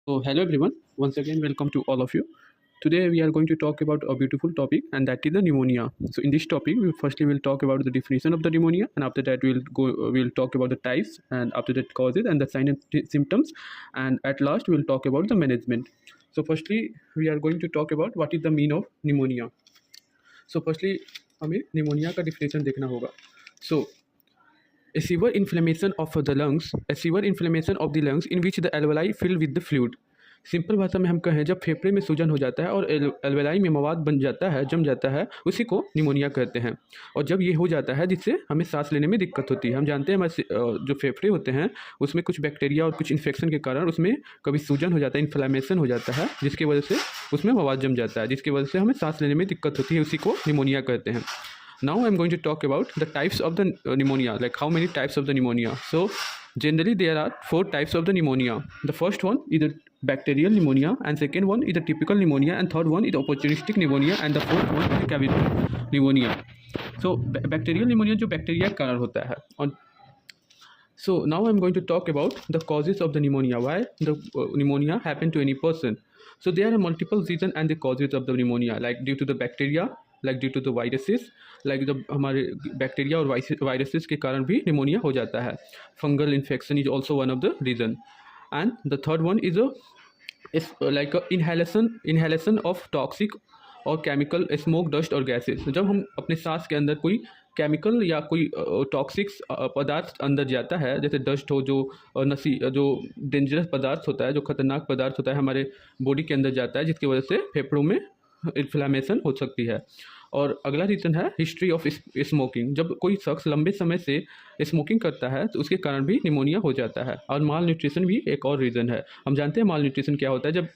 So, hello everyone. Once again, welcome to all of you. Today, we are going to talk about a beautiful topic, and that is the pneumonia. So, in this topic, we firstly will talk about the definition of the pneumonia, and after that, we'll talk about the types, and after that, causes and the signs and symptoms, and at last, we'll talk about the management. So, firstly, we are going to talk about what is the meaning of pneumonia. So, firstly, हमें pneumonia का definition देखना होगा. So, a severe inflammation of the lungs, a severe inflammation of the lungs in which the alveoli fill with the fluid. Simple भाषा में हम कहें जब फेफड़े में सूजन हो जाता है और एल्वेलाई में मवाद बन जाता है, जम जाता है, उसी को निमोनिया कहते हैं. और जब ये हो जाता है जिससे हमें सांस लेने में दिक्कत होती है. हम जानते हैं हमारे जो फेफड़े होते हैं उसमें कुछ बैक्टीरिया और कुछ इन्फेक्शन के कारण उसमें कभी सूजन हो जाता है, इन्फ्लामेशन हो जाता है, जिसकी वजह से उसमें मवाद जम जाता है, जिसकी वजह से हमें सांस लेने में दिक्कत होती है, उसी को निमोनिया कहते हैं. Now I'm going to talk about the types of the pneumonia, like how many types of the pneumonia. So generally there are 4 types of the pneumonia. The first one is the bacterial pneumonia, and second one is the typical pneumonia, and third one is the opportunistic pneumonia, and the fourth one is the cavity pneumonia. So bacterial pneumonia जो bacteria के कारण होता है. और so now I'm going to talk about the causes of the pneumonia. Why the pneumonia happen to any person? So there are multiple reasons and the causes of the pneumonia, like due to the bacteria, like due to the viruses, like जब हमारे bacteria और viruses के कारण भी pneumonia हो जाता है. Fungal infection is also one of the reason. And the third one is like inhalation of toxic और केमिकल स्मोक, डस्ट और गैसेस. जब हम अपने सांस के अंदर कोई केमिकल या कोई टॉक्सिक पदार्थ अंदर जाता है, जैसे डस्ट हो, जो डेंजरस पदार्थ होता है, जो खतरनाक पदार्थ होता है, हमारे बॉडी के अंदर जाता है, जिसकी वजह से फेफड़ों में इन्फ्लामेशन हो सकती है. और अगला रीज़न है हिस्ट्री ऑफ स्मोकिंग. जब कोई शख्स लंबे समय से स्मोकिंग करता है तो उसके कारण भी निमोनिया हो जाता है. और माल न्यूट्रिशन भी एक और रीज़न है. हम जानते हैं माल न्यूट्रिशन क्या होता है. जब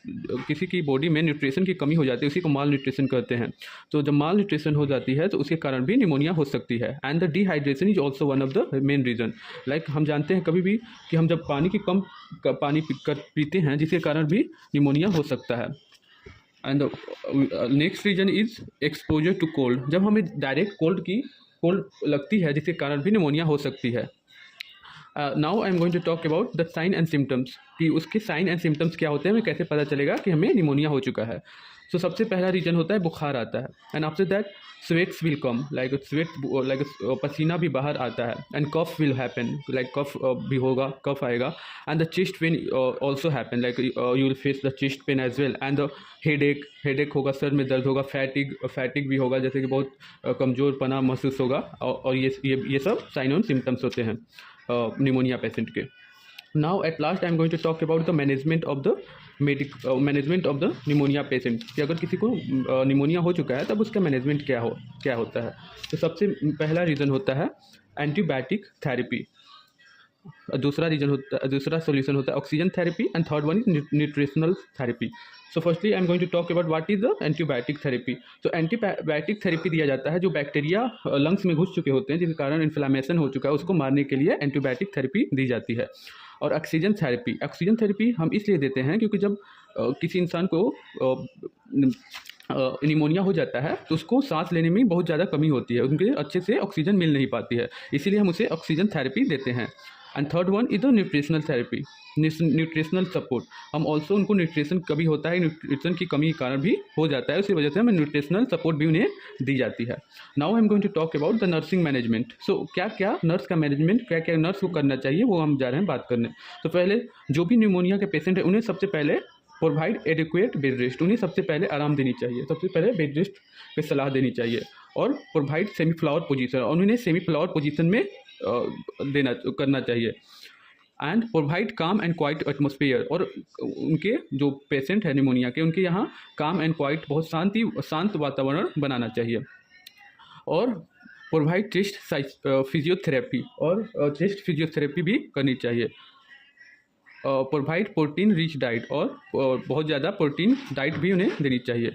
किसी की बॉडी में न्यूट्रिशन की कमी हो जाती है, उसी को माल न्यूट्रिशन कहते हैं. तो जब माल न्यूट्रिशन हो जाती है तो उसके कारण भी निमोनिया हो सकती है. And the dehydration is also one of the main reason. Like हम जानते हैं कभी भी कि हम जब पानी पीते हैं, जिसके कारण भी निमोनिया हो सकता है. And next reason is exposure to cold. जब हमें डायरेक्ट कोल्ड लगती है, जिसके कारण भी निमोनिया हो सकती है. Now I am going to talk about the sign and symptoms, कि उसके साइन एंड सिम्टम्स क्या होते हैं, हमें कैसे पता चलेगा कि हमें निमोनिया हो चुका है. सो सबसे पहला रीजन होता है बुखार आता है. And after that sweats will come, like पसीना भी बाहर आता है. And cough will happen, like कफ भी होगा, कफ आएगा. And the chest pain also happen, like you will face the chest pain as well. And the headache होगा, सर में दर्द होगा. फैटिक भी होगा, जैसे कि बहुत कमज़ोरपना महसूस होगा. और ये सब साइन और सिम्टम्स होते हैं निमोनिया पेशेंट के. Now at last I am going to talk about the management of the pneumonia patient, कि अगर किसी को निमोनिया हो चुका है तब उसका मैनेजमेंट क्या होता है. तो सबसे पहला रीज़न होता है एंटीबायोटिक थेरेपी. दूसरा सोल्यूशन होता है oxygen therapy. And third one is nutritional therapy. So firstly I am going to talk about what is the antibiotic therapy. तो एंटीबायोटिक थेरेपी दिया जाता है जो बैक्टीरिया लंग्स में घुस चुके होते हैं, जिसके कारण इन्फ्लामेशन हो चुका है, उसको मारने के लिए एंटीबायोटिक थेरेपी दी जाती है. और ऑक्सीजन थेरेपी हम इसलिए देते हैं क्योंकि जब किसी इंसान को निमोनिया हो जाता है तो उसको सांस लेने में बहुत ज़्यादा कमी होती है, उनके अच्छे से ऑक्सीजन मिल नहीं पाती है, इसीलिए हम उसे ऑक्सीजन थेरेपी देते हैं. And third one is the nutritional therapy, nutritional support. हम ऑल्सो उनको न्यूट्रिशन कभी होता है, न्यूट्रिशन की कमी के कारण भी हो जाता है, उसी वजह से हमें न्यूट्रिशनल सपोर्ट भी उन्हें दी जाती है. Now I am going to talk about the nursing management. So क्या नर्स का मैनेजमेंट, क्या नर्स को करना चाहिए, वो हम जा रहे हैं बात करने. तो पहले जो भी निमोनिया के पेशेंट है उन्हें सबसे पहले प्रोवाइड एडिक्वेट बेड रेस्ट, उन्हें सबसे पहले आराम देनी चाहिए, सबसे पहले बेड रेस्ट की सलाह देनी चाहिए. और प्रोवाइड सेमी फ्लावर पोजीशन, और उन्हें सेमी फ्लावर पोजीशन में करना चाहिए. एंड प्रोवाइड काम एंड क्वाइट एटमोसफियर, और उनके जो पेशेंट है निमोनिया के, उनके यहाँ काम एंड क्वाइट, बहुत शांत वातावरण बनाना चाहिए. और प्रोवाइड चेस्ट फिजियोथेरेपी, और चेस्ट फिजियोथेरेपी भी करनी चाहिए. प्रोवाइड प्रोटीन रिच डाइट, और बहुत ज़्यादा प्रोटीन डाइट भी उन्हें देनी चाहिए.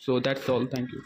So that's all. Thank you.